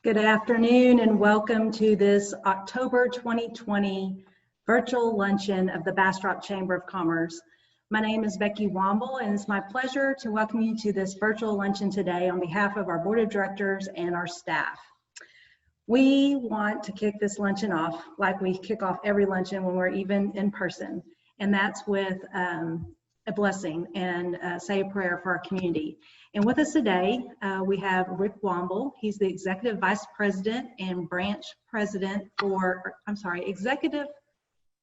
Good afternoon and welcome to this October 2020 virtual luncheon of the Bastrop Chamber of Commerce. My name is Becky Womble and it's my pleasure to welcome you to this virtual luncheon today on behalf of our board of directors and our staff. We want to kick this luncheon off like we kick off every luncheon when we're even in person, and that's with a blessing and say a prayer for our community. And with us today, we have Rick Womble. He's the Executive Vice President and Branch President for,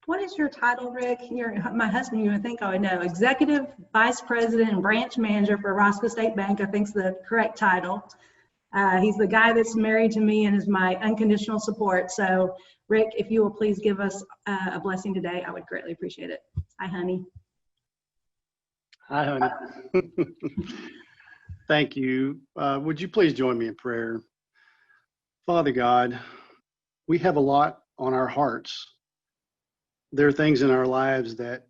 what is your title, Rick? My husband, you would think I would know. Executive Vice President and Branch Manager for Roscoe State Bank, I think is the correct title. He's the guy that's married to me and is my unconditional support. So Rick, if you will please give us a blessing today, I would greatly appreciate it. Hi, honey. Hi, honey. Thank you. Would you please join me in prayer? Father God, we have a lot on our hearts. There are things in our lives that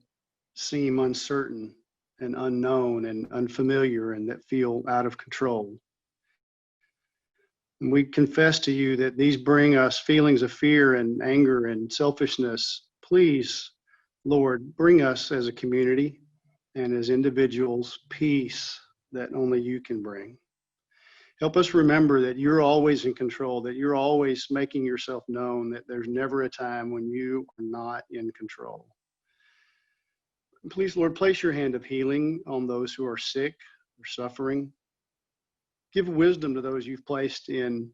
seem uncertain and unknown and unfamiliar and that feel out of control. And we confess to you that these bring us feelings of fear and anger and selfishness. Please, Lord, bring us as a community and as individuals peace that only you can bring. Help us remember that you're always in control, that you're always making yourself known, that there's never a time when you are not in control. Please, Lord, place your hand of healing on those who are sick or suffering. Give wisdom to those you've placed in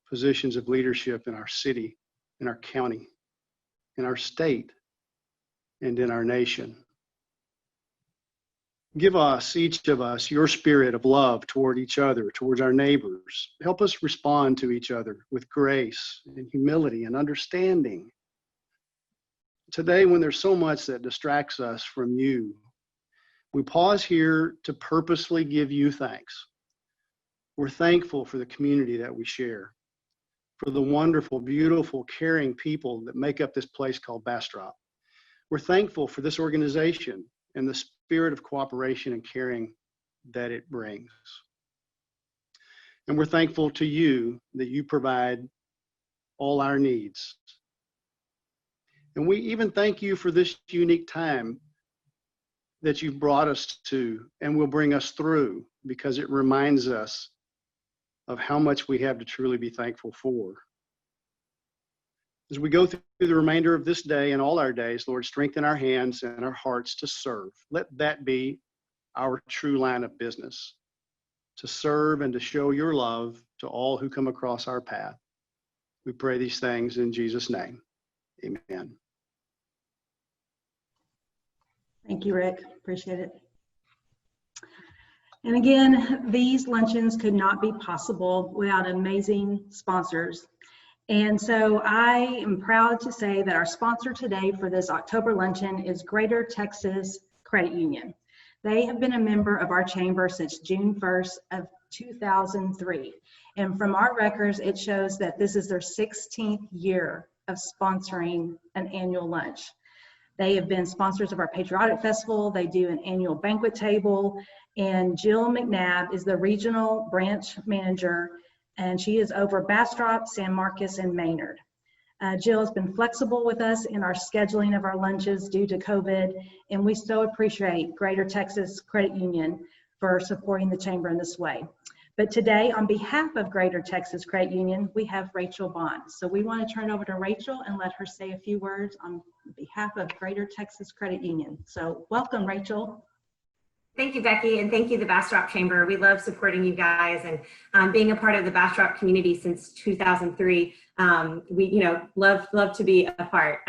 positions of leadership in our city, in our county, in our state, and in our nation. Give us, each of us, your spirit of love toward each other, towards our neighbors. Help us respond to each other with grace and humility and understanding. Today, when there's so much that distracts us from you, we pause here to purposely give you thanks. We're thankful for the community that we share, for the wonderful, beautiful, caring people that make up this place called Bastrop. We're thankful for this organization and the spirit of cooperation and caring that it brings. And we're thankful to you that you provide all our needs. And we even thank you for this unique time that you've brought us to and will bring us through, because it reminds us of how much we have to truly be thankful for. As we go through the remainder of this day and all our days, Lord, strengthen our hands and our hearts to serve. Let that be our true line of business, to serve and to show your love to all who come across our path. We pray these things in Jesus' name. Amen. Thank you, Rick. Appreciate it. And again, these luncheons could not be possible without amazing sponsors. And so I am proud to say that our sponsor today for this October luncheon is Greater Texas Credit Union. They have been a member of our chamber since June 1st of 2003. And from our records, it shows that this is their 16th year of sponsoring an annual lunch. They have been sponsors of our Patriotic Festival. They do an annual banquet table. And Jill McNabb is the regional branch manager, and she is over Bastrop, San Marcos, and Maynard. Jill has been flexible with us in our scheduling of our lunches due to COVID, and we so appreciate Greater Texas Credit Union for supporting the chamber in this way. But today, on behalf of Greater Texas Credit Union, we have Rachel Bond. So we want to turn it over to Rachel and let her say a few words on behalf of Greater Texas Credit Union. So welcome, Rachel. Thank you, Becky, and thank you, the Bastrop Chamber. We love supporting you guys and being a part of the Bastrop community since 2003. We, love to be a part.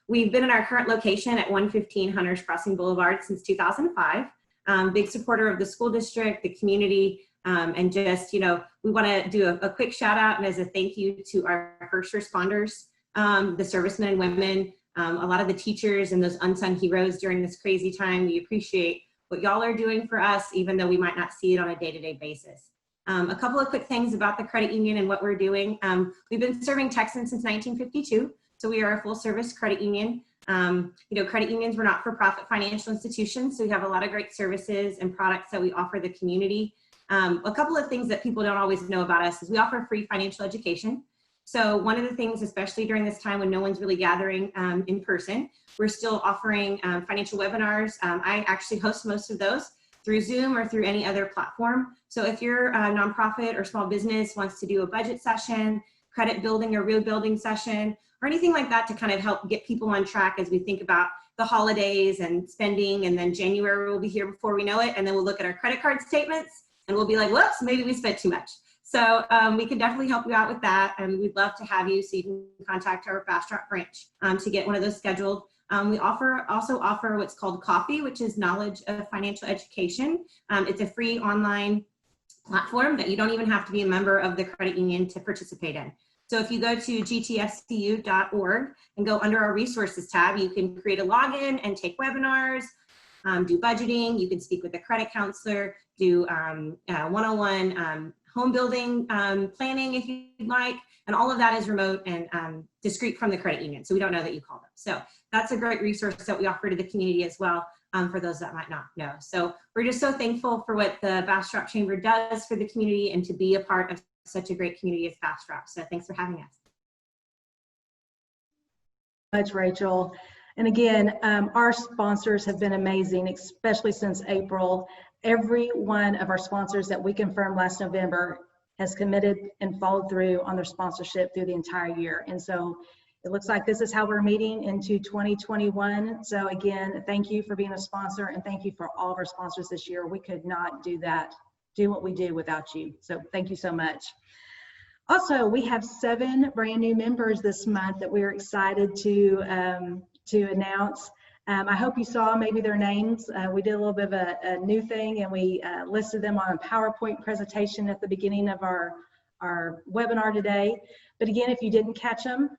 We've been in our current location at 115 Hunters Crossing Boulevard since 2005. Big supporter of the school district, the community, and just, we want to do a quick shout out and as a thank you to our first responders, the servicemen and women, a lot of the teachers and those unsung heroes during this crazy time. We appreciate what y'all are doing for us, even though we might not see it on a day-to-day basis. A couple of quick things about the credit union and what we're doing. We've been serving Texans since 1952, so we are a full-service credit union. Credit unions were not-for-profit financial institutions, so we have a lot of great services and products that we offer the community. A couple of things that people don't always know about us is we offer free financial education. So one of the things, especially during this time when no one's really gathering in person, we're still offering financial webinars. I actually host most of those through Zoom or through any other platform. So if your nonprofit or small business wants to do a budget session, credit building or rebuilding session, or anything like that to kind of help get people on track as we think about the holidays and spending, and then January will be here before we know it, and then we'll look at our credit card statements and we'll be like, whoops, maybe we spent too much. So we can definitely help you out with that, and we'd love to have you, so you can contact our Bastrop branch to get one of those scheduled. We also offer what's called Coffee, which is knowledge of financial education. It's a free online platform that you don't even have to be a member of the credit union to participate in. So if you go to gtscu.org and go under our resources tab, you can create a login and take webinars, do budgeting. You can speak with a credit counselor, do one-on-one home building planning if you'd like, and all of that is remote and discreet from the credit union, so we don't know that you called them. So that's a great resource that we offer to the community as well, for those that might not know. So we're just so thankful for what the Bastrop Chamber does for the community and to be a part of such a great community as Bastrop. So thanks for having us. Much, Rachel. And again, our sponsors have been amazing, especially since April. Every one of our sponsors that we confirmed last November has committed and followed through on their sponsorship through the entire year. And so it looks like this is how we're meeting into 2021. So again, thank you for being a sponsor, and thank you for all of our sponsors this year. We could not do what we do without you. So thank you so much. Also, we have 7 brand new members this month that we're excited to announce. I hope you saw maybe their names. We did a little bit of a new thing, and we listed them on a PowerPoint presentation at the beginning of our webinar today. But again, if you didn't catch them,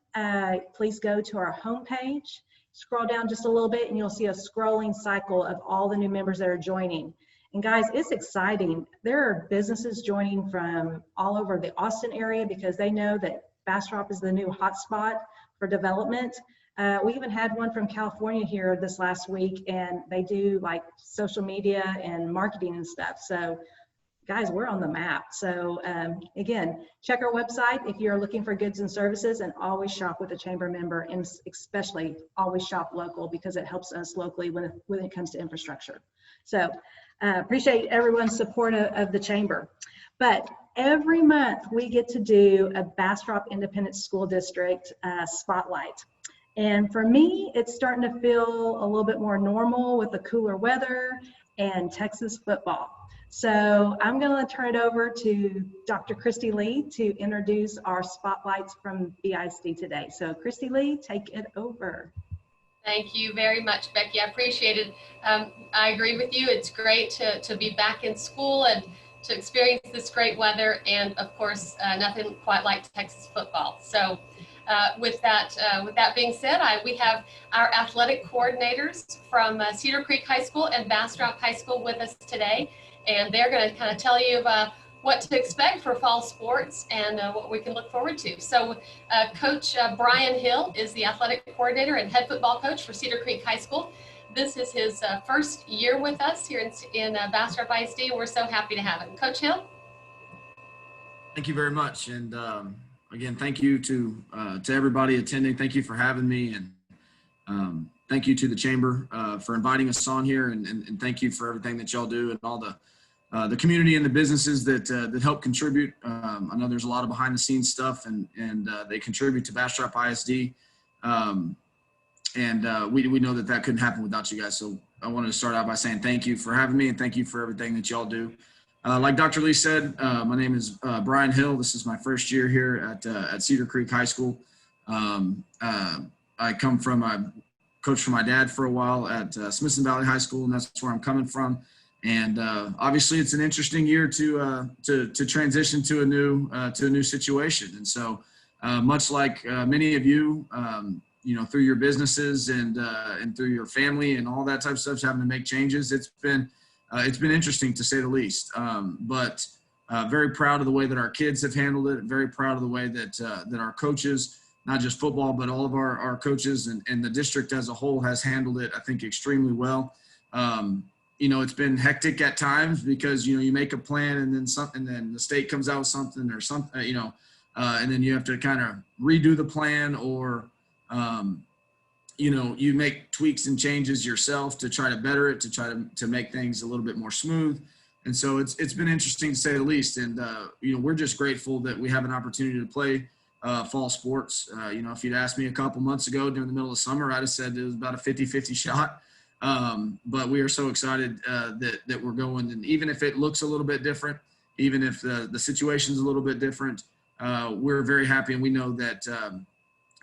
please go to our homepage, scroll down just a little bit, and you'll see a scrolling cycle of all the new members that are joining. And guys, it's exciting. There are businesses joining from all over the Austin area because they know that Bastrop is the new hotspot for development. We even had one from California here this last week, and they do like social media and marketing and stuff. So guys, we're on the map. So again, check our website if you're looking for goods and services, and always shop with a chamber member, and especially always shop local because it helps us locally when it comes to infrastructure. So appreciate everyone's support of the chamber. But every month we get to do a Bastrop Independent School District Spotlight. And for me, it's starting to feel a little bit more normal with the cooler weather and Texas football. So I'm going to turn it over to Dr. Christy Lee to introduce our spotlights from BISD today. So Christy Lee, take it over. Thank you very much, Becky. I appreciate it. I agree with you. It's great to be back in school and to experience this great weather, and of course, nothing quite like Texas football. So with that being said, we have our athletic coordinators from Cedar Creek High School and Bastrop High School with us today, and they're going to kind of tell you what to expect for fall sports and what we can look forward to. So Coach Brian Hill is the athletic coordinator and head football coach for Cedar Creek High School. This is his first year with us here in Bastrop ISD, and we're so happy to have him. Coach Hill? Thank you very much. And again, thank you to everybody attending. Thank you for having me, and thank you to the Chamber for inviting us on here, and thank you for everything that y'all do and all the community and the businesses that help contribute. I know there's a lot of behind the scenes stuff, and they contribute to Bastrop ISD. We know that couldn't happen without you guys. So I wanted to start out by saying thank you for having me, and thank you for everything that y'all do. Like Dr. Lee said, my name is Brian Hill. This is my first year here at Cedar Creek High School. I come from, I coached for my dad for a while at Smithson Valley High School, and that's where I'm coming from. And obviously, it's an interesting year to transition to a new situation. And so, much like many of you, through your businesses and through your family and all that type of stuff, having to make changes, it's been interesting to say the least. But very proud of the way that our kids have handled it. Very proud of the way that our coaches, not just football, but all of our coaches and the district as a whole has handled it, I think, extremely well. it's been hectic at times because, you make a plan and then the state comes out with something or something, and then you have to kind of redo the plan or, you make tweaks and changes yourself to try to better it, to try to make things a little bit more smooth. And so it's been interesting to say the least. And, we're just grateful that we have an opportunity to play fall sports. If you'd asked me a couple months ago during the middle of summer, I'd have said it was about a 50-50 shot. But we are so excited that we're going. And even if it looks a little bit different, even if the situation's a little bit different, we're very happy. And we know that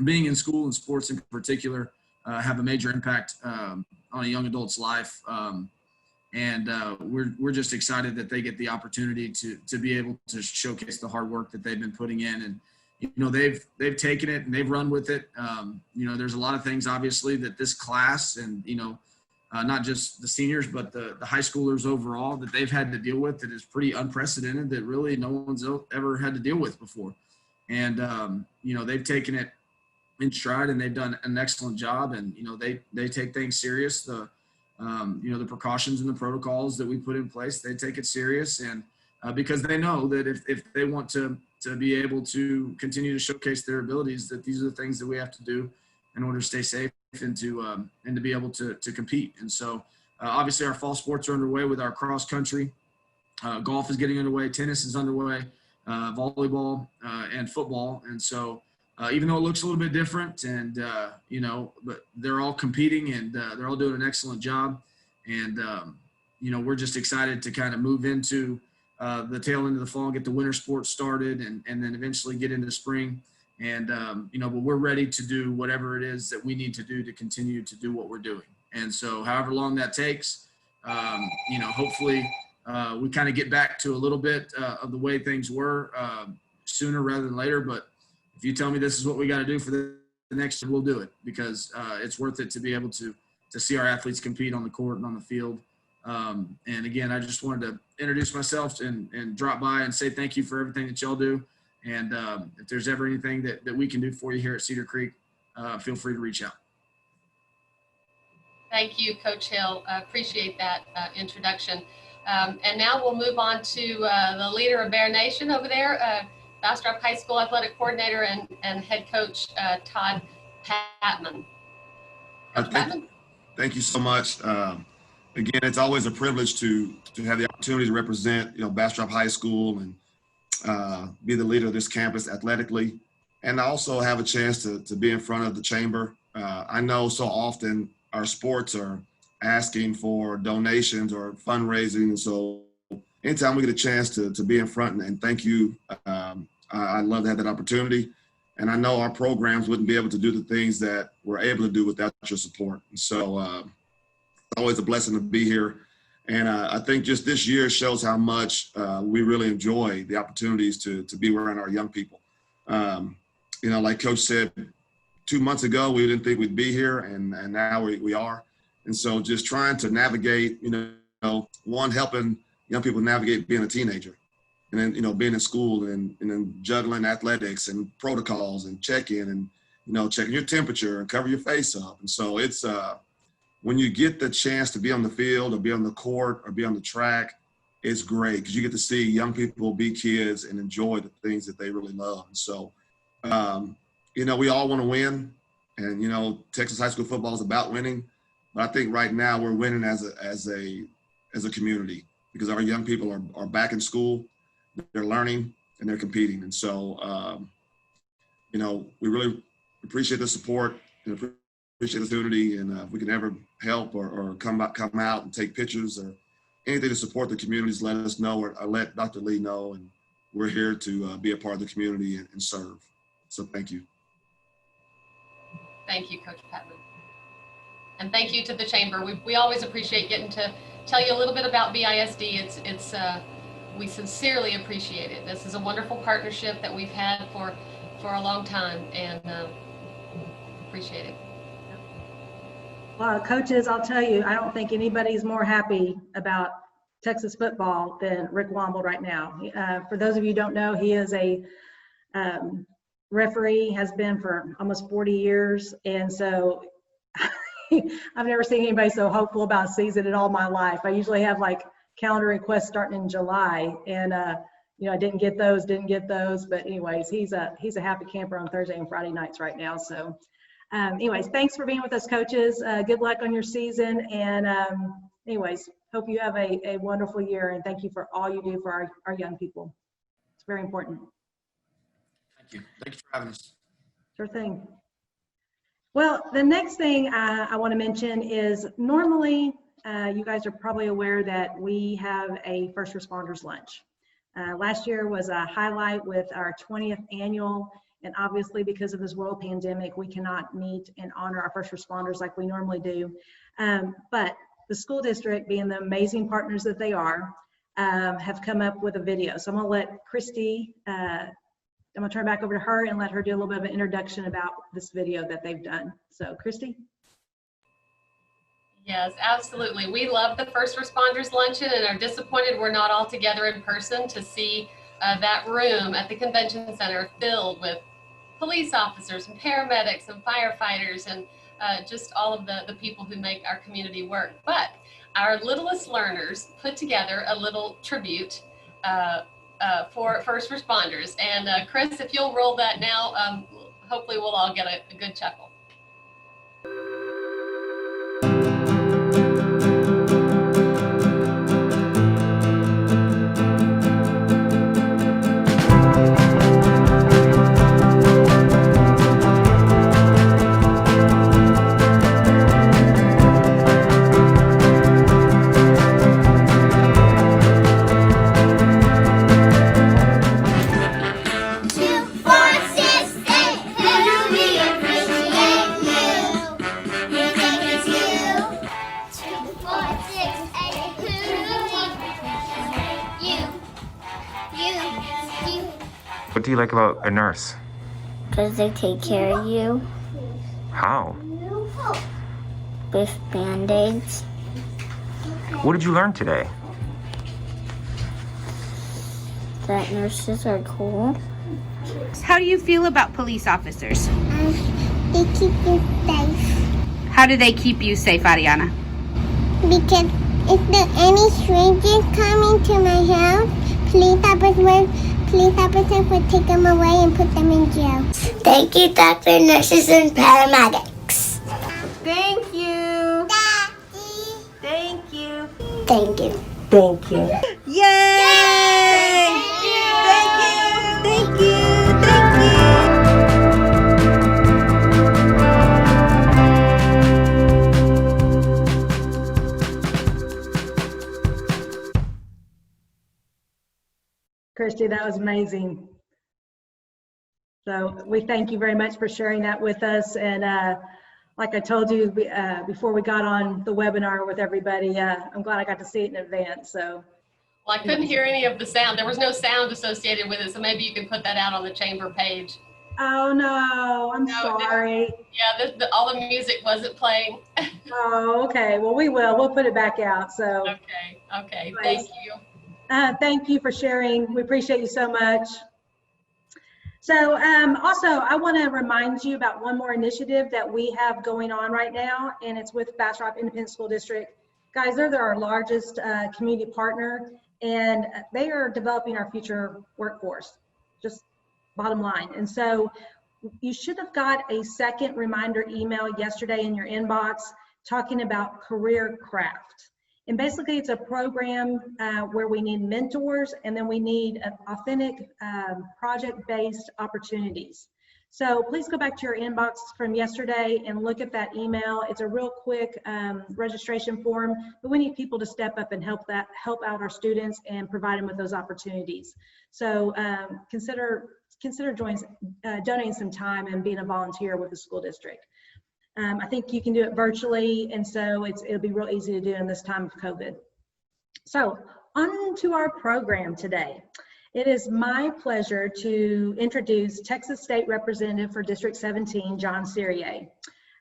being in school and sports in particular have a major impact on a young adult's life. And we're just excited that they get the opportunity to be able to showcase the hard work that they've been putting in. And, they've taken it and they've run with it. There's a lot of things, obviously, that this class and, not just the seniors, but the high schoolers overall that they've had to deal with that is pretty unprecedented, that really no one's ever had to deal with before. And, they've taken it in stride and they've done an excellent job. And, they take things serious. The precautions and the protocols that we put in place, they take it serious. And because they know that if they want to be able to continue to showcase their abilities, that these are the things that we have to do in order to stay safe and to be able to compete. And so obviously our fall sports are underway with our cross country. Golf is getting underway. Tennis is underway, volleyball and football. And so even though it looks a little bit different and, but they're all competing and they're all doing an excellent job. And, we're just excited to kind of move into the tail end of the fall, get the winter sports started and then eventually get into spring. And, but we're ready to do whatever it is that we need to do to continue to do what we're doing. And so however long that takes, hopefully we kind of get back to a little bit of the way things were sooner rather than later. But if you tell me this is what we got to do for the next year, we'll do it because it's worth it to be able to see our athletes compete on the court and on the field. And again, I just wanted to introduce myself and drop by and say thank you for everything that y'all do. And if there's ever anything that we can do for you here at Cedar Creek, feel free to reach out. Thank you, Coach Hill. I appreciate that introduction. And now we'll move on to the leader of Bear Nation over there, Bastrop High School Athletic Coordinator and Head Coach Todd Patmon. Coach Patmon? Thank you so much. Again, it's always a privilege to have the opportunity to represent, Bastrop High School and be the leader of this campus athletically, and also have a chance to be in front of the chamber. I know so often our sports are asking for donations or fundraising, and so anytime we get a chance to be in front and thank you, I love to have that opportunity. And I know our programs wouldn't be able to do the things that we're able to do without your support. And so it's always a blessing to be here. And I think just this year shows how much we really enjoy the opportunities to be around our young people. Like Coach said, 2 months ago, we didn't think we'd be here, and now we are. And so just trying to navigate, one, helping young people navigate being a teenager, and then, being in school and then juggling athletics and protocols and check-in and, checking your temperature and cover your face up. And so it's, when you get the chance to be on the field or be on the court or be on the track, it's great because you get to see young people be kids and enjoy the things that they really love. And so, we all want to win, and, Texas high school football is about winning. But I think right now we're winning as a community because our young people are back in school, they're learning, and they're competing. And so, we really appreciate the support and appreciate the opportunity. And if we can ever help or come out and take pictures or anything to support the communities, let us know or let Dr. Lee know. And we're here to be a part of the community and serve. So thank you. Thank you, Coach Patmon. And thank you to the Chamber. We always appreciate getting to tell you a little bit about BISD. We sincerely appreciate it. This is a wonderful partnership that we've had for a long time, and appreciate it. Well, coaches, I'll tell you, I don't think anybody's more happy about Texas football than Rick Womble right now. For those of you who don't know, he is a referee, has been for almost 40 years. And so I've never seen anybody so hopeful about season in all my life. I usually have like calendar requests starting in July, and you know, I didn't get those. But anyways, he's a happy camper on Thursday and Friday nights right now. So anyways, thanks for being with us, coaches. Good luck on your season. And anyways, hope you have a wonderful year. And thank you for all you do for our young people. It's very important. Thank you. Thank you for having us. Sure thing. Well, the next thing I want to mention is normally, you guys are probably aware that we have a First Responders Lunch. Last year was a highlight with our 20th annual, and obviously because of this world pandemic, we cannot meet and honor our first responders like we normally do. But the school district, being the amazing partners that they are, have come up with a video. So I'm gonna let Christy, I'm gonna turn it back over to her and let her do a little bit of an introduction about this video that they've done. So Christy. Yes, absolutely. We love the First Responders Luncheon and are disappointed we're not all together in person to see that room at the convention center filled with police officers and paramedics and firefighters and just all of the people who make our community work. But our littlest learners put together a little tribute for first responders. And Chris, if you'll roll that now, hopefully we'll all get a good chuckle. What do you like about a nurse? Because they take care of you How? with Band-Aids. What did you learn today? That nurses are cool. How do you feel about police officers? They keep you safe. How do they keep you safe, Ariana? Because if there any strangers coming to my house, police officers would take them away and put them in jail. Thank you, doctor, nurses, and paramedics. Thank you. Daddy. Thank you. Thank you. Thank you. Yay! Thank you. Thank you. Thank you. Christy, that was amazing. So we thank you very much for sharing that with us. And like I told you before we got on the webinar with everybody, I'm glad I got to see it in advance. So, Well, I couldn't hear any of the sound. There was no sound associated with it, so maybe you can put that out on the chamber page. oh no, I'm sorry. Yeah, all the music wasn't playing. Oh, okay. Well, we will. We'll put it back out. So, Okay. Nice. Thank you. thank you for sharing. We appreciate you so much. So also, I want to remind you about one more initiative that we have going on right now, and it's with Bastrop Independent School District. Guys, they're our largest community partner, and they are developing our future workforce, just bottom line. And so you should have got a second reminder email yesterday in your inbox talking about Career Craft. And basically it's a program where we need mentors, and then we need authentic project-based opportunities. So please go back to your inbox from yesterday and look at that email. It's a real quick registration form, but we need people to step up and help out our students and provide them with those opportunities. So consider donating some time and being a volunteer with the school district. I think you can do it virtually, and so it'll be real easy to do in this time of COVID. So on to our program today. It is my pleasure to introduce Texas State Representative for District 17, John Cyrier.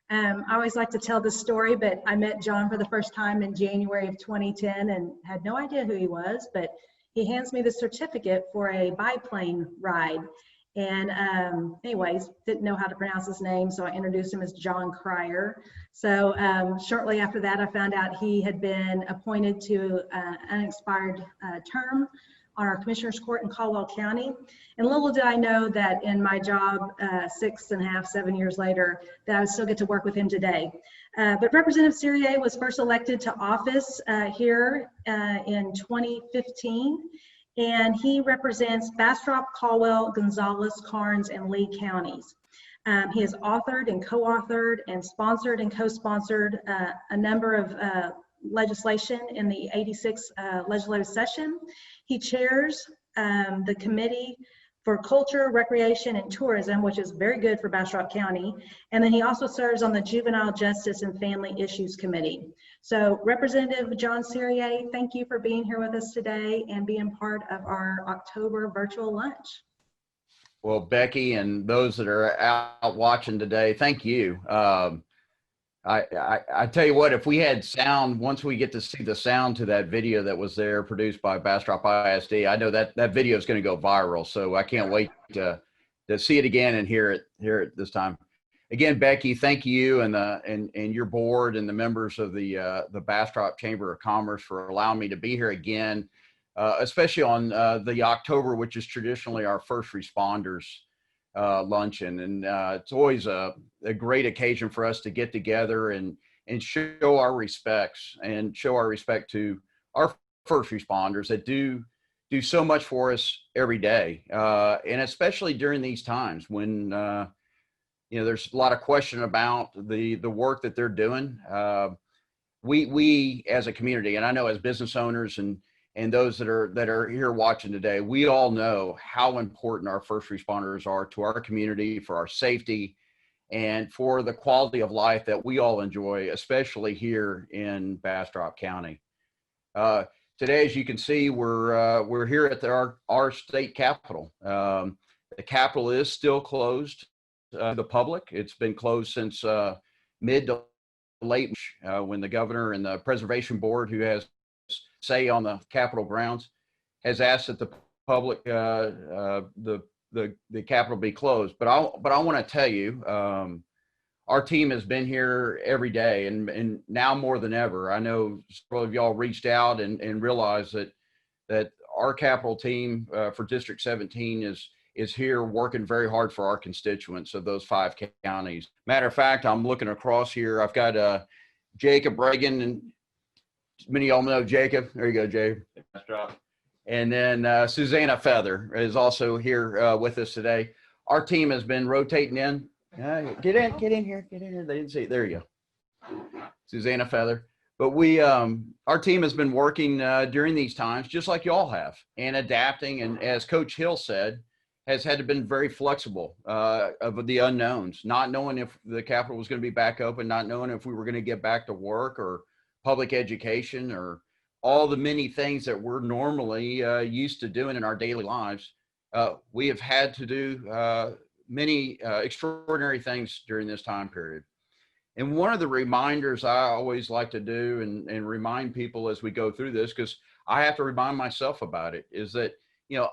I always like to tell this story, but I met John for the first time in January of 2010 and had no idea who he was, but he hands me the certificate for a biplane ride. And anyways, didn't know how to pronounce his name, so I introduced him as John Cryer. So shortly after that, I found out he had been appointed to an unexpired term on our Commissioner's Court in Caldwell County. And little did I know that in my job 6.5, 7 years later, that I would still get to work with him today. But Representative Cyrier was first elected to office here in 2015. And he represents Bastrop, Caldwell, Gonzales, Karnes, and Lee counties. He has authored and co-authored and sponsored and co-sponsored a number of legislation in the 86th legislative session. He chairs the Committee for Culture, Recreation, and Tourism, which is very good for Bastrop County. And then he also serves on the Juvenile Justice and Family Issues Committee. So Representative John Cyrier, thank you for being here with us today and being part of our October virtual lunch. Well, Becky and those that are out watching today, thank you. I tell you what, if we had sound, once we get to see the sound to that video that was there produced by Bastrop ISD, I know that video is going to go viral. So I can't wait to see it again and hear it this time. Again, Becky, thank you and your board and the members of the Bastrop Chamber of Commerce for allowing me to be here again, especially on the October, which is traditionally our first responders luncheon. And it's always a great occasion for us to get together and show our respects and show our respect to our first responders that do so much for us every day. And especially during these times when, there's a lot of question about the work that they're doing. We as a community, and I know as business owners and those that are here watching today, we all know how important our first responders are to our community, for our safety, and for the quality of life that we all enjoy, especially here in Bastrop County. Today, as you can see, we're here at our state capitol. The capitol is still closed to the public. It's been closed since mid to late when the governor and the preservation board, who has say on the Capitol grounds, has asked that the public, the Capitol be closed. But I want to tell you, our team has been here every day, and now more than ever. I know several of y'all reached out and realized that our Capitol team for District 17 is here working very hard for our constituents of those 5 counties. Matter of fact, I'm looking across here. I've got Jacob Reagan, and many of y'all know Jacob. There you go, Jacob. And then Susanna Feather is also here with us today. Our team has been rotating in. Get in here. They didn't see it. There you go. Susanna Feather. But our team has been working during these times, just like y'all have, and adapting. And as Coach Hill said, has had to been very flexible of the unknowns, not knowing if the Capitol was going to be back open, not knowing if we were going to get back to work or public education or all the many things that we're normally used to doing in our daily lives. We have had to do many extraordinary things during this time period. And one of the reminders I always like to do and remind people as we go through this, because I have to remind myself about it, is that,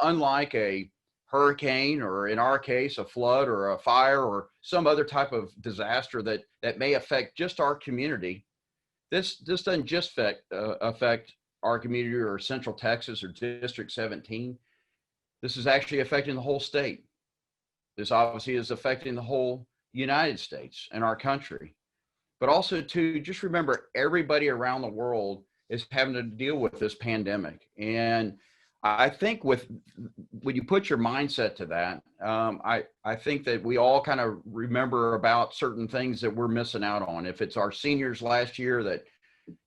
unlike a hurricane, or in our case, a flood or a fire or some other type of disaster that may affect just our community, this doesn't just affect our community or Central Texas or District 17. This is actually affecting the whole state. This obviously is affecting the whole United States and our country. But also, too, just remember, everybody around the world is having to deal with this pandemic. And I think when you put your mindset to that, I think that we all kind of remember about certain things that we're missing out on. If it's our seniors last year that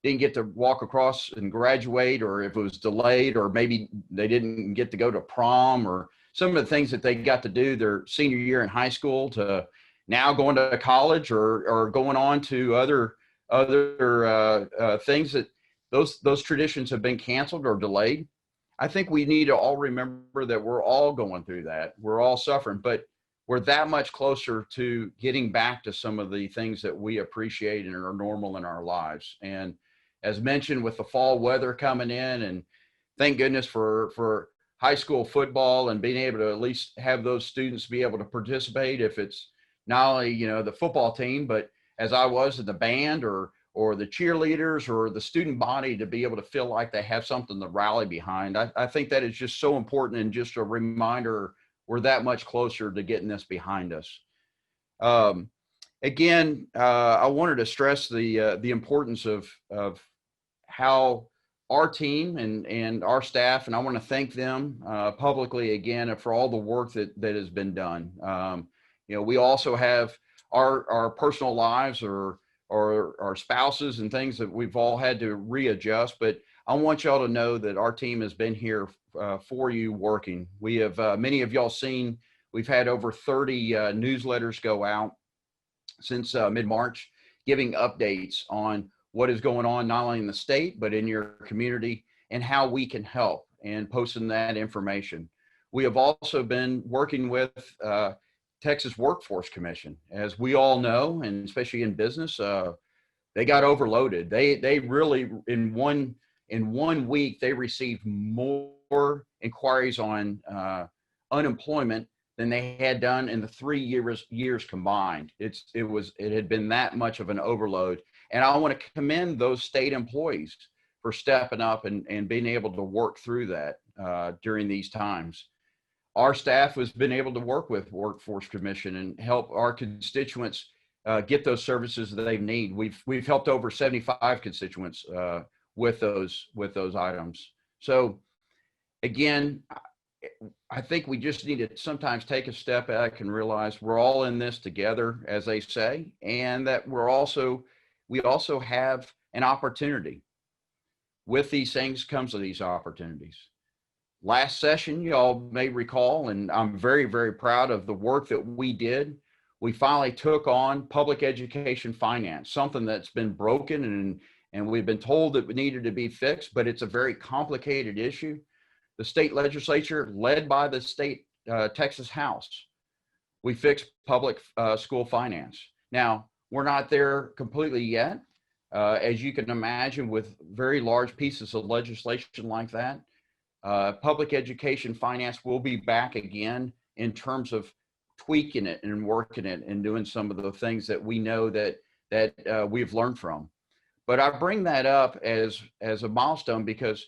didn't get to walk across and graduate, or if it was delayed, or maybe they didn't get to go to prom, or some of the things that they got to do their senior year in high school, to now going to college or going on to other things, that those traditions have been canceled or delayed. I think we need to all remember that we're all going through that. We're all suffering, but we're that much closer to getting back to some of the things that we appreciate and are normal in our lives. And as mentioned, with the fall weather coming in, and thank goodness for high school football and being able to at least have those students be able to participate, if it's not only, you know, the football team, but as I was in the band or the cheerleaders or the student body, to be able to feel like they have something to rally behind. I think that is just so important, and just a reminder we're that much closer to getting this behind us. Again, I wanted to stress the importance of how our team and our staff, and I want to thank them publicly again for all the work that has been done. You know, we also have our personal lives or our spouses and things that we've all had to readjust, but I want y'all to know that our team has been here for you working. We have, many of y'all seen, we've had over 30 newsletters go out since mid-March, giving updates on what is going on, not only in the state, but in your community, and how we can help, and posting that information. We have also been working with Texas Workforce Commission. As we all know, and especially in business, they got overloaded. They really, in one week, they received more inquiries on unemployment than they had done in the 3 years combined. It had been that much of an overload. And I want to commend those state employees for stepping up and being able to work through that during these times. Our staff has been able to work with Workforce Commission and help our constituents get those services that they need. We've helped over 75 constituents with those items. So again, I think we just need to sometimes take a step back and realize we're all in this together, as they say, and that we also have an opportunity. With these things comes these opportunities. Last session, y'all may recall, and I'm very, very proud of the work that we did. We finally took on public education finance, something that's been broken and we've been told that it needed to be fixed, but it's a very complicated issue. The state legislature, led by the state Texas House, we fixed public school finance. Now, we're not there completely yet. As you can imagine, with very large pieces of legislation like that, public education finance will be back again in terms of tweaking it and working it and doing some of the things that we know that we've learned from. But I bring that up as a milestone because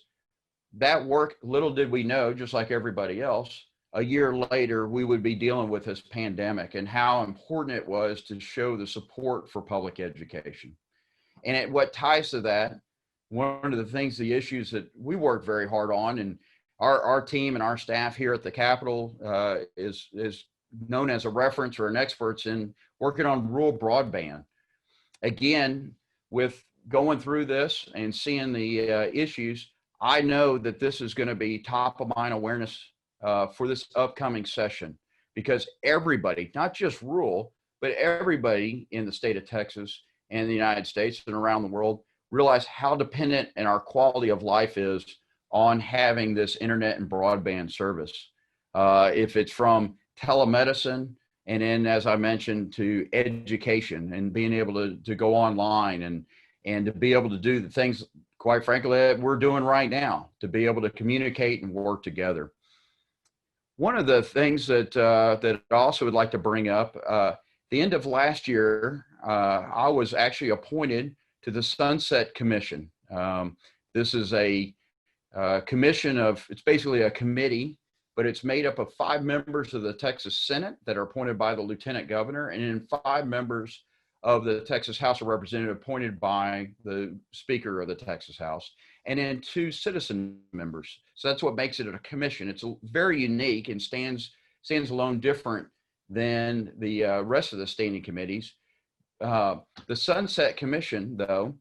that work, little did we know, just like everybody else, a year later, we would be dealing with this pandemic and how important it was to show the support for public education. And what ties to that, one of the things, the issues that we work very hard on, and our team and our staff here at the Capitol is known as a reference or an experts in working on rural broadband. Again, with going through this and seeing the issues, I know that this is going to be top of mind awareness for this upcoming session, because everybody, not just rural, but everybody in the state of Texas and the United States and around the world realize how dependent and our quality of life is on having this internet and broadband service. If it's from telemedicine, and then, as I mentioned, to education and being able to go online and to be able to do the things, quite frankly, that we're doing right now, to be able to communicate and work together. One of the things that I also would like to bring up, the end of last year, I was actually appointed to the Sunset Commission. This is a commission it's basically a committee, but it's made up of 5 members of the Texas Senate that are appointed by the Lieutenant Governor, and then 5 members of the Texas House of Representatives appointed by the Speaker of the Texas House, and then 2 citizen members. So that's what makes it a commission. It's very unique and stands alone, different than the rest of the standing committees. The Sunset Commission, though,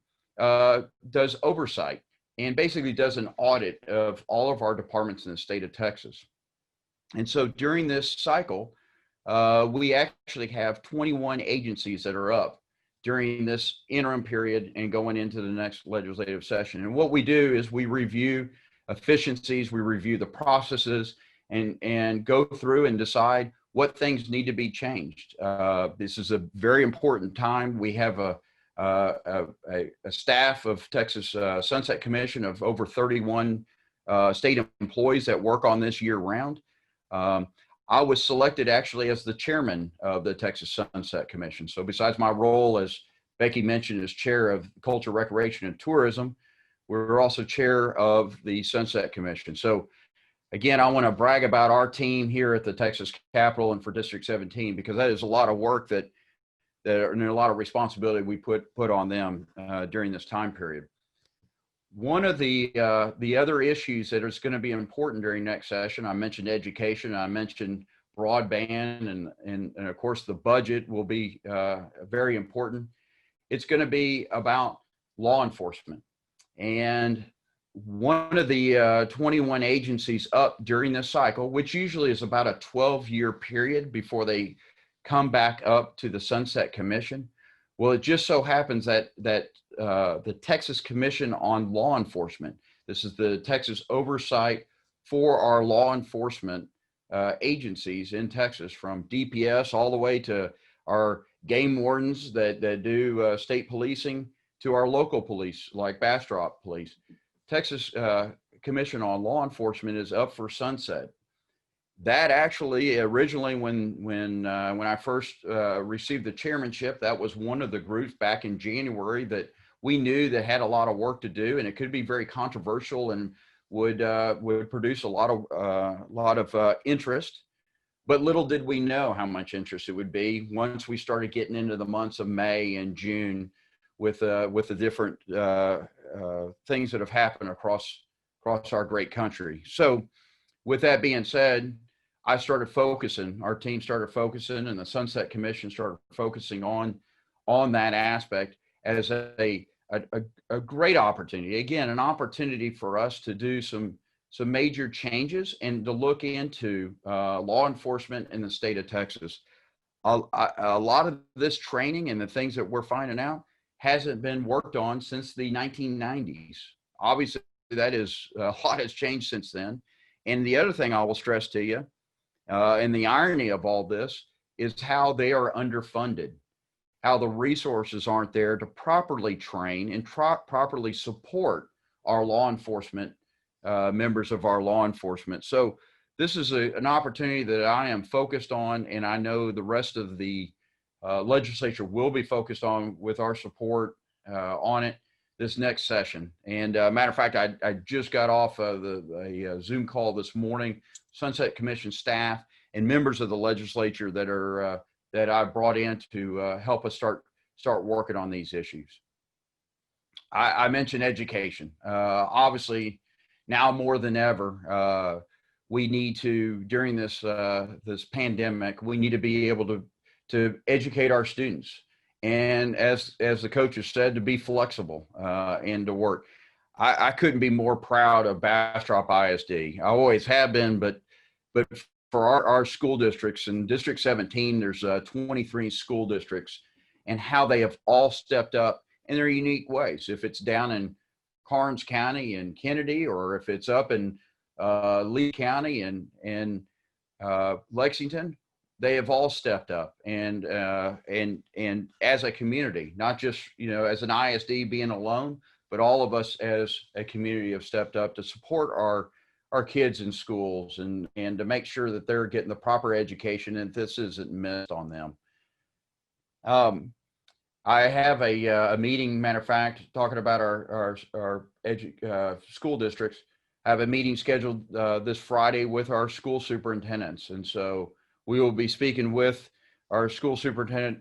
does oversight and basically does an audit of all of our departments in the state of Texas. And so during this cycle, we actually have 21 agencies that are up during this interim period and going into the next legislative session. And what we do is we review efficiencies, we review the processes, and go through and decide what things need to be changed. This is a very important time. We have a staff of Texas Sunset Commission of over 31 state employees that work on this year round. I was selected actually as the chairman of the Texas Sunset Commission. So besides my role, as Becky mentioned, as chair of Culture, Recreation, and Tourism, we're also chair of the Sunset Commission. So again, I want to brag about our team here at the Texas Capitol and for District 17, because that is a lot of work and a lot of responsibility we put on them during this time period. One of the other issues that is going to be important during next session, I mentioned education, I mentioned broadband, and of course the budget will be very important. It's going to be about law enforcement. And one of the 21 agencies up during this cycle, which usually is about a 12-year period before they come back up to the Sunset Commission. Well, it just so happens that the Texas Commission on Law Enforcement, this is the Texas oversight for our law enforcement agencies in Texas, from DPS all the way to our game wardens that do state policing, to our local police like Bastrop Police. Texas Commission on Law Enforcement is up for sunset. That actually originally, when I first received the chairmanship, that was one of the groups back in January that we knew that had a lot of work to do, and it could be very controversial and would produce a lot of interest. But little did we know how much interest it would be once we started getting into the months of May and June with the different things that have happened across our great country. So with that being said, I started focusing, our team started focusing, and the Sunset Commission started focusing on that aspect as a great opportunity. Again, an opportunity for us to do some major changes and to look into law enforcement in the state of Texas. A lot of this training and the things that we're finding out hasn't been worked on since the 1990s. Obviously, that is, a lot has changed since then. And the other thing I will stress to you, and the irony of all this, is how they are underfunded, how the resources aren't there to properly train and properly support our law enforcement, members of our law enforcement. So this is an opportunity that I am focused on, and I know the rest of the legislature will be focused on with our support on it this next session. And matter of fact, I just got off of a Zoom call this morning. Sunset Commission staff and members of the legislature that I brought in to help us start working on these issues. I mentioned education. Obviously, now more than ever, we need to, during this pandemic, we need to be able to educate our students, and as the coaches said, to be flexible and to work. I couldn't be more proud of Bastrop ISD. I always have been, but for our school districts, in District 17, there's 23 school districts, and how they have all stepped up in their unique ways. If it's down in Karnes County and Kennedy, or if it's up in Lee County and Lexington, they have all stepped up, and as a community, not just, as an ISD being alone, but all of us as a community have stepped up to support our kids in schools and to make sure that they're getting the proper education and this isn't missed on them. I have a meeting, matter of fact, talking about our school districts. I have a meeting scheduled this Friday with our school superintendents, and so we will be speaking with our school superintendent,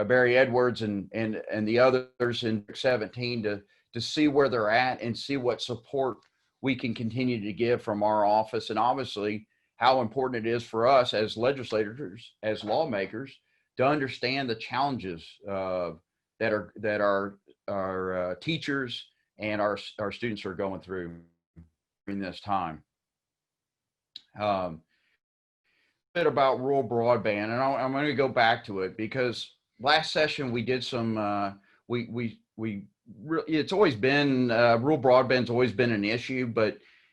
Barry Edwards, and the others in 17 to see where they're at and see what support we can continue to give from our office, and obviously how important it is for us as legislators, as lawmakers, to understand the challenges that our teachers and our students are going through during this time. Bit about rural broadband, and I'm going to go back to it because last session we did some it's always been rural broadband's always been an issue,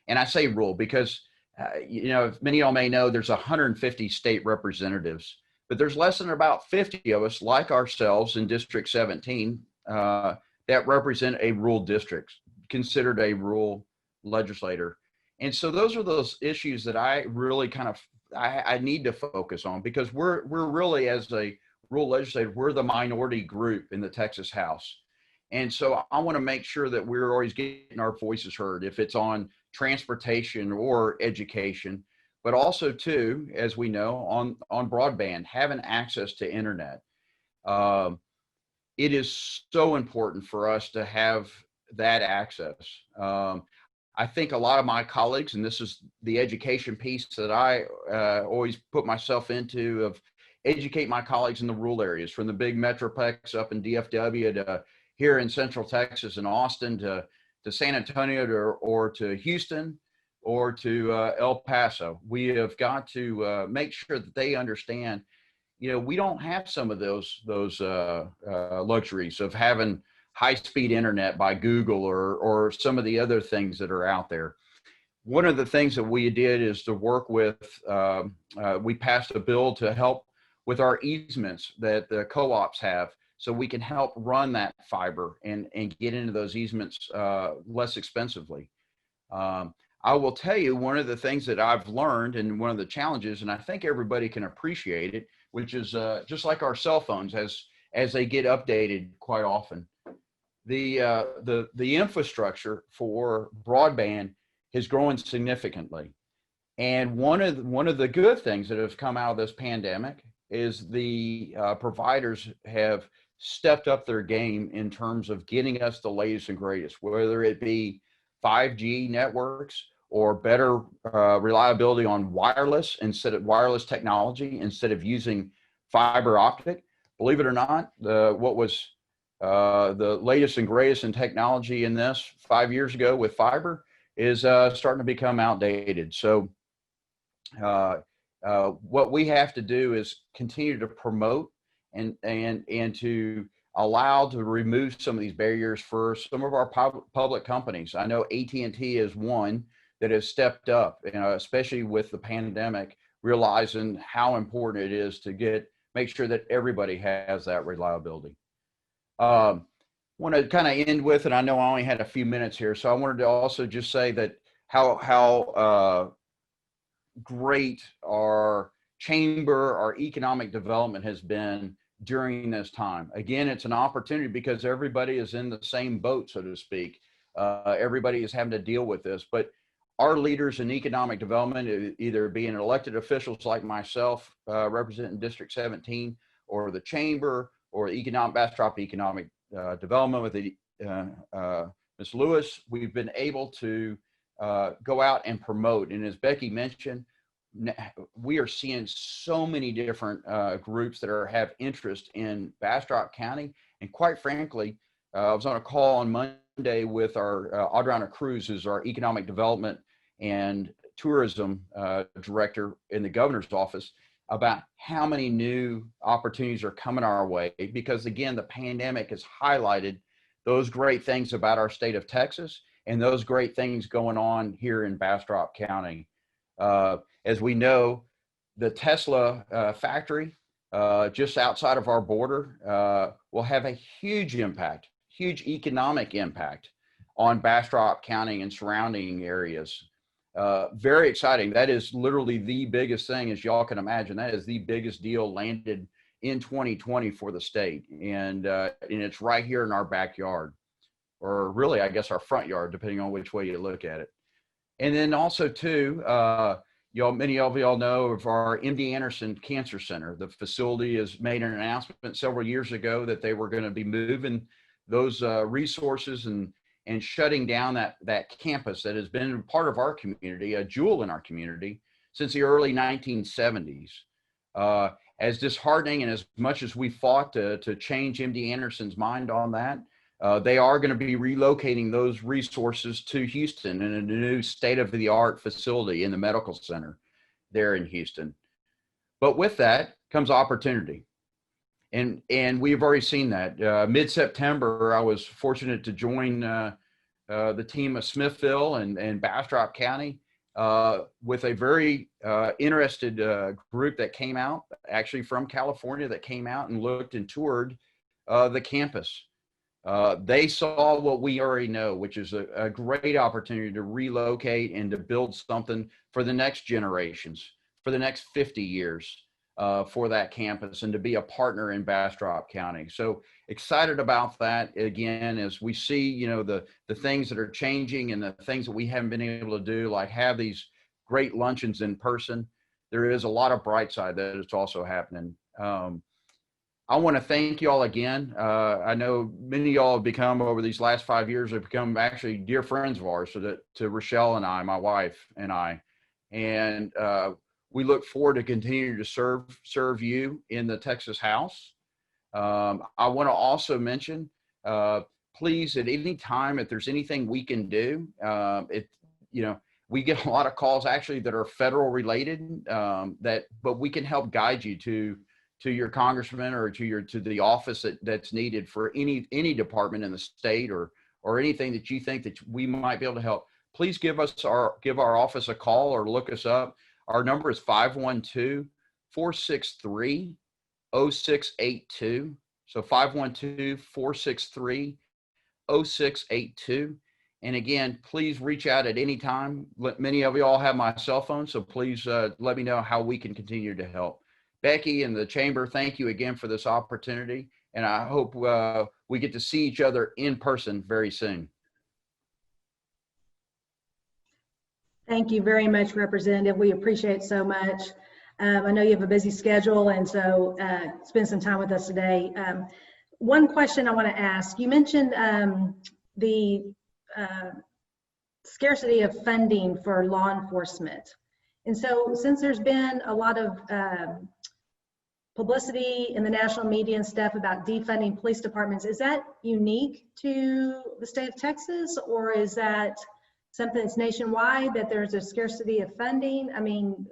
and I say rural because many of y'all may know there's 150 state representatives, but there's less than about 50 of us like ourselves in District 17 that represent a rural district, considered a rural legislator. And so those are those issues that I really kind of, I need to focus on, because we're really, as a rural legislature, we're the minority group in the Texas House. And so I want to make sure that we're always getting our voices heard, if it's on transportation or education, but also too, as we know, on broadband, having access to internet. It is so important for us to have that access. I think a lot of my colleagues, and this is the education piece that I always put myself into, of educate my colleagues in the rural areas, from the big metroplex up in DFW to here in Central Texas and Austin to San Antonio or to Houston or to El Paso. We have got to make sure that they understand, you know, we don't have some of those luxuries of having high-speed internet by Google or some of the other things that are out there. One of the things that we did is to work with, we passed a bill to help with our easements that the co-ops have, so we can help run that fiber and get into those easements less expensively. I will tell you, one of the things that I've learned, and one of the challenges, and I think everybody can appreciate it, which is just like our cell phones as they get updated quite often. The infrastructure for broadband is growing significantly. And one of the good things that have come out of this pandemic is the providers have stepped up their game in terms of getting us the latest and greatest, whether it be 5G networks or better reliability on wireless technology instead of using fiber optic. Believe it or not, what was the latest and greatest in technology in this 5 years ago with fiber is starting to become outdated. So what we have to do is continue to promote and to allow to remove some of these barriers for some of our public companies. I know AT&T is one that has stepped up, especially with the pandemic, realizing how important it is to make sure that everybody has that reliability. Want to kind of end with, and I know I only had a few minutes here, so I wanted to also just say that how great our chamber, our economic development has been during this time. Again, it's an opportunity because everybody is in the same boat, so to speak. Everybody is having to deal with this, but our leaders in economic development, either being elected officials like myself, representing District 17, or the chamber, or Bastrop Economic Development with Ms. Lewis, we've been able to go out and promote. And as Becky mentioned, we are seeing so many different groups that have interest in Bastrop County. And quite frankly, I was on a call on Monday with our Audrina Cruz, who's our economic development and tourism director in the governor's office, about how many new opportunities are coming our way. Because again, the pandemic has highlighted those great things about our state of Texas and those great things going on here in Bastrop County. As we know, the Tesla factory just outside of our border will have a huge impact, huge economic impact on Bastrop County and surrounding areas. Very exciting. That is literally the biggest thing, as y'all can imagine. That is the biggest deal landed in 2020 for the state. And it's right here in our backyard, or really, I guess, our front yard, depending on which way you look at it. And then also too, many of y'all know of our MD Anderson Cancer Center. The facility has made an announcement several years ago that they were going to be moving those resources and shutting down that campus that has been part of our community, a jewel in our community, since the early 1970s. As disheartening and as much as we fought to change MD Anderson's mind on that, they are going to be relocating those resources to Houston in a new state-of-the-art facility in the medical center there in Houston. But with that comes opportunity. And we've already seen that. Mid-September, I was fortunate to join the team of Smithville and Bastrop County with a very interested group that came out, actually from California, that came out and looked and toured the campus. They saw what we already know, which is a great opportunity to relocate and to build something for the next generations, for the next 50 years, for that campus, and to be a partner in Bastrop County. So excited about that. Again, as we see, you know, the things that are changing and the things that we haven't been able to do, like have these great luncheons in person. There is a lot of bright side that is also happening. I want to thank you all again. I know many of y'all have become, over these last 5 years, have become actually dear friends of ours, so that to Rochelle and I, my wife and I, and we look forward to continuing to serve you in the Texas House. I want to also mention, please, at any time, if there's anything we can do, you know, we get a lot of calls actually that are federal related, but we can help guide you to your congressman or to the office that's needed for any department in the state, or anything that you think that we might be able to help. Please give our office a call or look us up. Our number is 512-463-0682. So 512-463-0682. And again, please reach out at any time. Many of you all have my cell phone, so please let me know how we can continue to help. Becky and the chamber, thank you again for this opportunity. And I hope we get to see each other in person very soon. Thank you very much, Representative. We appreciate it so much. I know you have a busy schedule, and so spend some time with us today. One question I want to ask, you mentioned the scarcity of funding for law enforcement. And so since there's been a lot of publicity in the national media and stuff about defunding police departments, is that unique to the state of Texas, or is that something that's nationwide, that there's a scarcity of funding? I mean,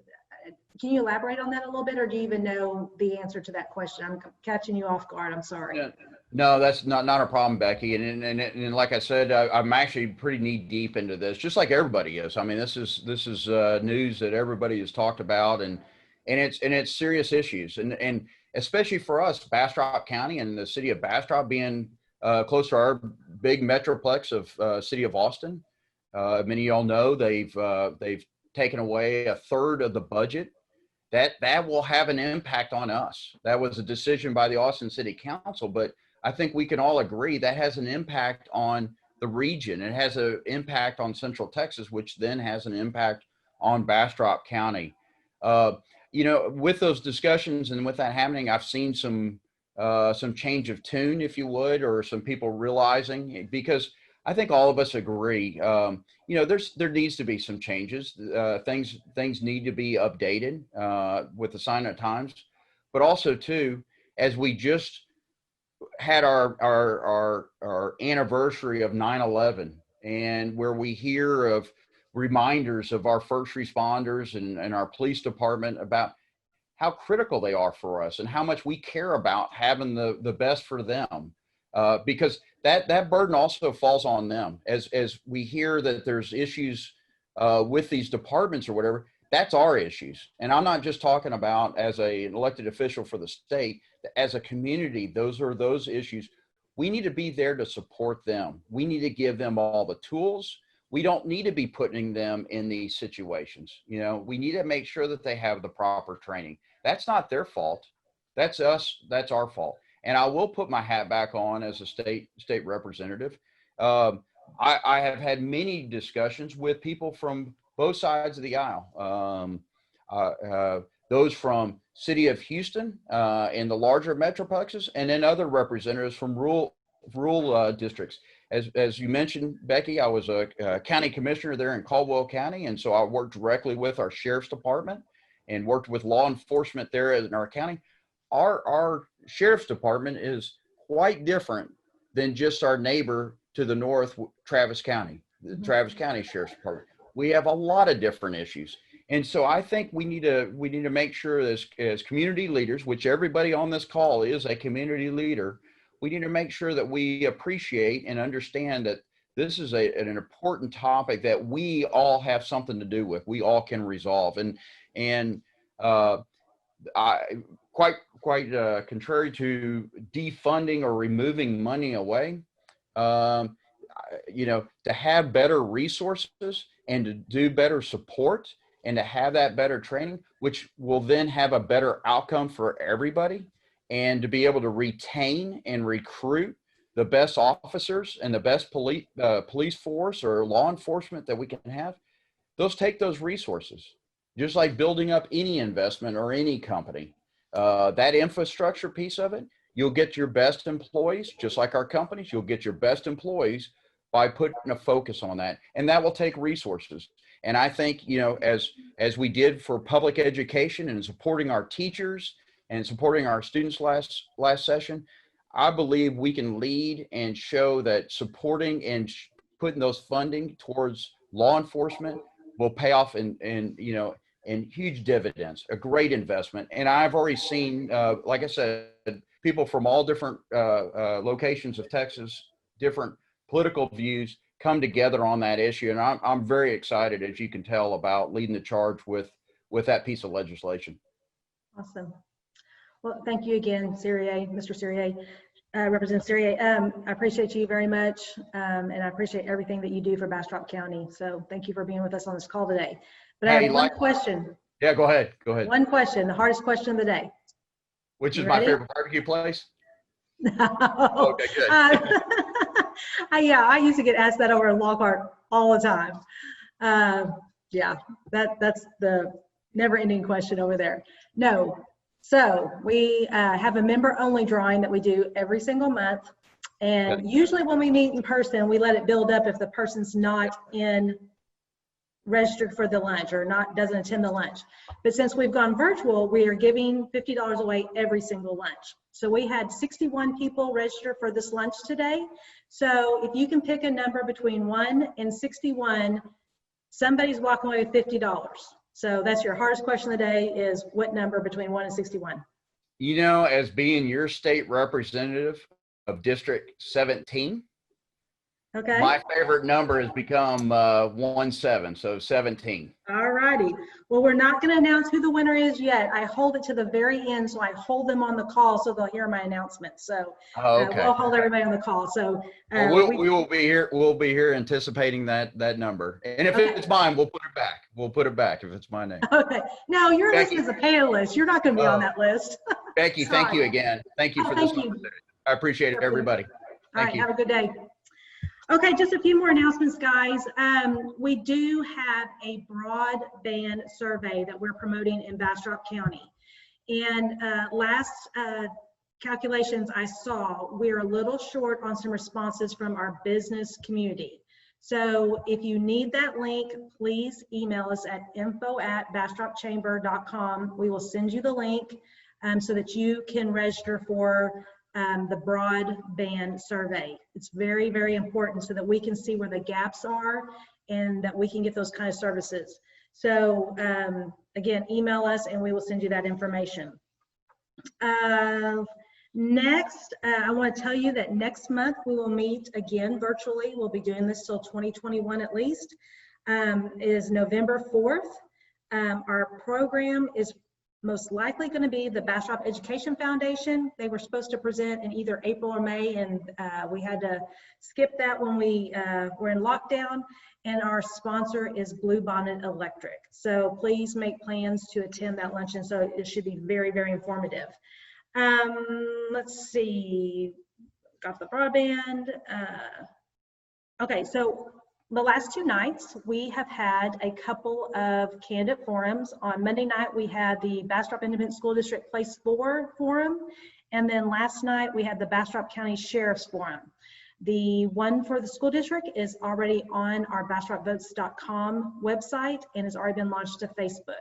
can you elaborate on that a little bit, or do you even know the answer to that question? I'm catching you off guard. I'm sorry. Yeah. No, that's not a problem, Becky. And like I said, I'm actually pretty knee deep into this, just like everybody is. I mean, this is news that everybody has talked about, and it's serious issues, and especially for us, Bastrop County and the city of Bastrop being close to our big metroplex of city of Austin. Many of y'all know they've taken away a third of the budget. That will have an impact on us. That was a decision by the Austin City Council, but I think we can all agree that has an impact on the region. It has an impact on Central Texas, which then has an impact on Bastrop County. You know, with those discussions and with that happening, I've seen some change of tune, if you would, or some people realizing, because I think all of us agree, you know, there needs to be some changes. Things need to be updated with the sign of times, but also too, as we just had our anniversary of 9/11, and where we hear of reminders of our first responders and our police department about how critical they are for us and how much we care about having the best for them, because that burden also falls on them. As we hear that there's issues with these departments or whatever, that's our issues. And I'm not just talking about as an elected official for the state. As a community, those are those issues. We need to be there to support them. We need to give them all the tools. We don't need to be putting them in these situations. You know, we need to make sure that they have the proper training. That's not their fault. That's us. That's our fault. And I will put my hat back on as a state representative. I have had many discussions with people from both sides of the aisle. Those from City of Houston and the larger metroplexes, and then other representatives from rural districts. As you mentioned, Becky, I was a county commissioner there in Caldwell County, and so I worked directly with our sheriff's department and worked with law enforcement there in our county. Our sheriff's department is quite different than just our neighbor to the north, Travis County, the Travis County Sheriff's Department. We have a lot of different issues. And so I think we need to make sure as community leaders, which everybody on this call is a community leader, we need to make sure that we appreciate and understand that this is an important topic that we all have something to do with. We all can resolve. And quite contrary to defunding or removing money away, you know, to have better resources and to do better support and to have that better training, which will then have a better outcome for everybody, and to be able to retain and recruit the best officers and the best police force or law enforcement that we can have. Take those resources, just like building up any investment or any company. That infrastructure piece of it, you'll get your best employees, just like our companies, you'll get your best employees by putting a focus on that. And that will take resources. And I think, you know, as we did for public education and supporting our teachers and supporting our students last session, I believe we can lead and show that supporting and putting those funding towards law enforcement will pay off in you know, in huge dividends, a great investment. And I've already seen, like I said, people from all different locations of Texas, different political views come together on that issue. And I'm very excited, as you can tell, about leading the charge with that piece of legislation. Awesome. Well, thank you again, Mr. Cyrier, Representative Cyrier. I appreciate you very much, and I appreciate everything that you do for Bastrop County. So thank you for being with us on this call today. But I have one question. Yeah, go ahead. Go ahead. One question, the hardest question of the day. Which is my favorite barbecue place? No. Okay, good. Yeah, I used to get asked that over in Lockhart all the time. Yeah, that's the never-ending question over there. No. So we have a member-only drawing that we do every single month. And usually when we meet in person, we let it build up if the person's not registered for the lunch or doesn't attend the lunch. But since we've gone virtual, we are giving $50 away every single lunch. So we had 61 people register for this lunch today. So if you can pick a number between 1 and 61, somebody's walking away with $50. So that's your hardest question of the day, is what number between 1 and 61? You know, as being your state representative of District 17, okay, my favorite number has become 17, so 17. All righty. Well, we're not going to announce who the winner is yet. I hold it to the very end, so I hold them on the call so they'll hear my announcement. So we'll hold everybody on the call. So we will be here. We'll be here anticipating that number. And if it's mine, we'll put it back. We'll put it back if it's my name. Okay. No, you're listed as a panelist. You're not going to be on that list. Becky, thank you again. Thank you for this. I appreciate it, everybody. Thank you. Have a good day. Okay, just a few more announcements, guys. We do have a broadband survey that we're promoting in Bastrop County. And last calculations I saw, we're a little short on some responses from our business community. So if you need that link, please email us at info@bastropchamber.com. We will send you the link so that you can register for the broadband survey. It's very, very important so that we can see where the gaps are and that we can get those kind of services. So again, email us and we will send you that information. Next, I want to tell you that next month we will meet again virtually. We'll be doing this till 2021 at least. Is November 4th. Our program is most likely going to be the Bastrop Education Foundation. They were supposed to present in either April or May, and we had to skip that when we were in lockdown. And our sponsor is Blue Bonnet Electric. So please make plans to attend that luncheon. So it should be very, very informative. Let's see, got the broadband. Okay, so the last 2 nights, we have had a couple of candidate forums. On Monday night, we had the Bastrop Independent School District Place 4 forum. And then last night, we had the Bastrop County Sheriff's Forum. The one for the school district is already on our bastropvotes.com website and has already been launched to Facebook.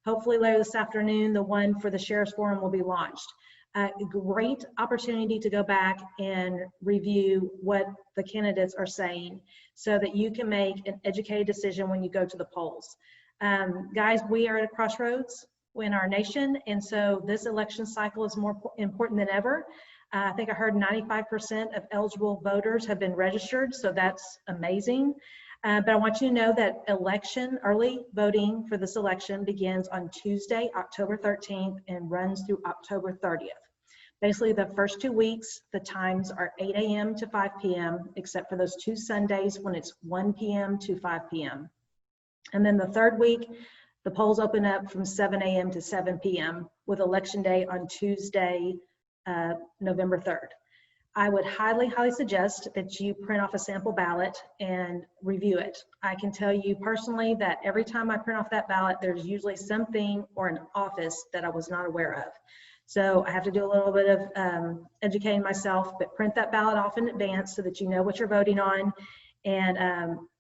Hopefully later this afternoon, the one for the Sheriff's Forum will be launched. A great opportunity to go back and review what the candidates are saying so that you can make an educated decision when you go to the polls. Guys, we are at a crossroads in our nation, and so this election cycle is more important than ever. I think I heard 95% of eligible voters have been registered, so that's amazing. But I want you to know that early voting for this election begins on Tuesday, October 13th and runs through October 30th. Basically, the first 2 weeks, the times are 8 a.m. to 5 p.m., except for those 2 Sundays when it's 1 p.m. to 5 p.m. And then the third week, the polls open up from 7 a.m. to 7 p.m. with Election Day on Tuesday, November 3rd. I would highly, highly suggest that you print off a sample ballot and review it. I can tell you personally that every time I print off that ballot, there's usually something or an office that I was not aware of. So I have to do a little bit of educating myself, but print that ballot off in advance so that you know what you're voting on, and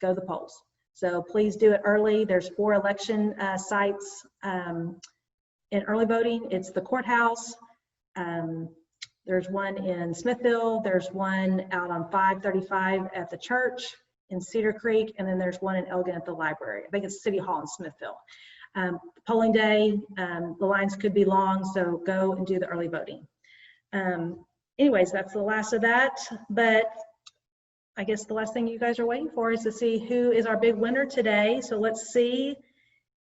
go to the polls. So please do it early. There's 4 election sites in early voting. It's the courthouse. There's one in Smithville. There's one out on 535 at the church in Cedar Creek. And then there's one in Elgin at the library. I think it's City Hall in Smithville. Polling day, the lines could be long, so go and do the early voting. Anyways, that's the last of that. But I guess the last thing you guys are waiting for is to see who is our big winner today. So let's see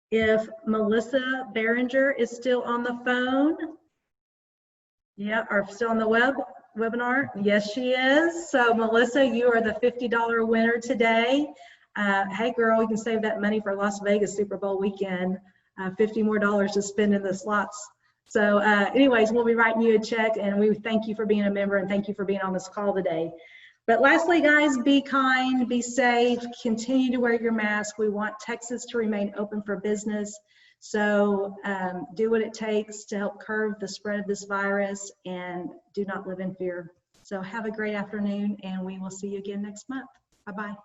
if Melissa Behringer is still on the phone. Yeah, or still on the webinar. Yes, she is. So Melissa, you are the $50 winner today. Hey girl, you can save that money for Las Vegas Super Bowl weekend. $50 more to spend in the slots. So anyways, we'll be writing you a check, and we thank you for being a member and thank you for being on this call today. But lastly, guys, be kind, be safe, continue to wear your mask. We want Texas to remain open for business. So do what it takes to help curb the spread of this virus, and do not live in fear. So have a great afternoon, and we will see you again next month. Bye-bye.